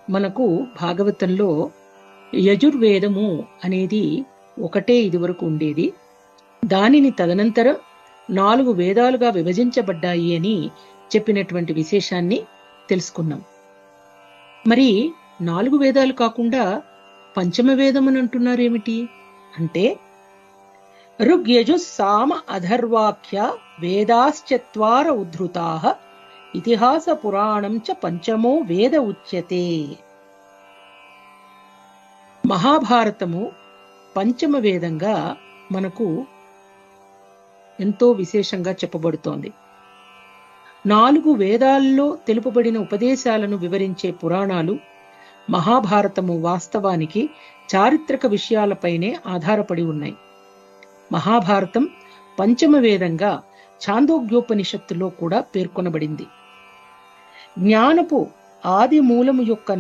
మనకు భాగవతంలో యజుర్వేదము అనేది ఒకటే ఇదివరకు ఉండేది. దానిని తదనంతరం 4 వేదాలుగా విభజించబడ్డాయి అని చెప్పినటువంటి విశేషాన్ని తెలుసుకున్నాం. మరి 4 వేదాలు కాకుండా పంచమ వేదం అని అంటున్నారేమిటి అంటే, ఋగ్యజు సామ అధర్వాఖ్య వేదాశ్చత్వార ఉద్ధృతాః ఇతిహాస పురాణం చ పంచమో వేద ఉచ్యతే. మహాభారతము పంచమ వేదంగా మనకు ఎంతో విశేషంగా చెప్పబడుతోంది. 4 వేదాల్లో తెలుపబడిన ఉపదేశాలను వివరించే పురాణాలు మహాభారతము వాస్తవానికి చారిత్రక విషయాలపైనే ఆధారపడి ఉన్నాయి. మహాభారతం పంచమ వేదంగా ఛాందోగ్యోపనిషత్తులో కూడా పేర్కొనబడింది. జ్ఞానపు ఆది మూలము యొక్క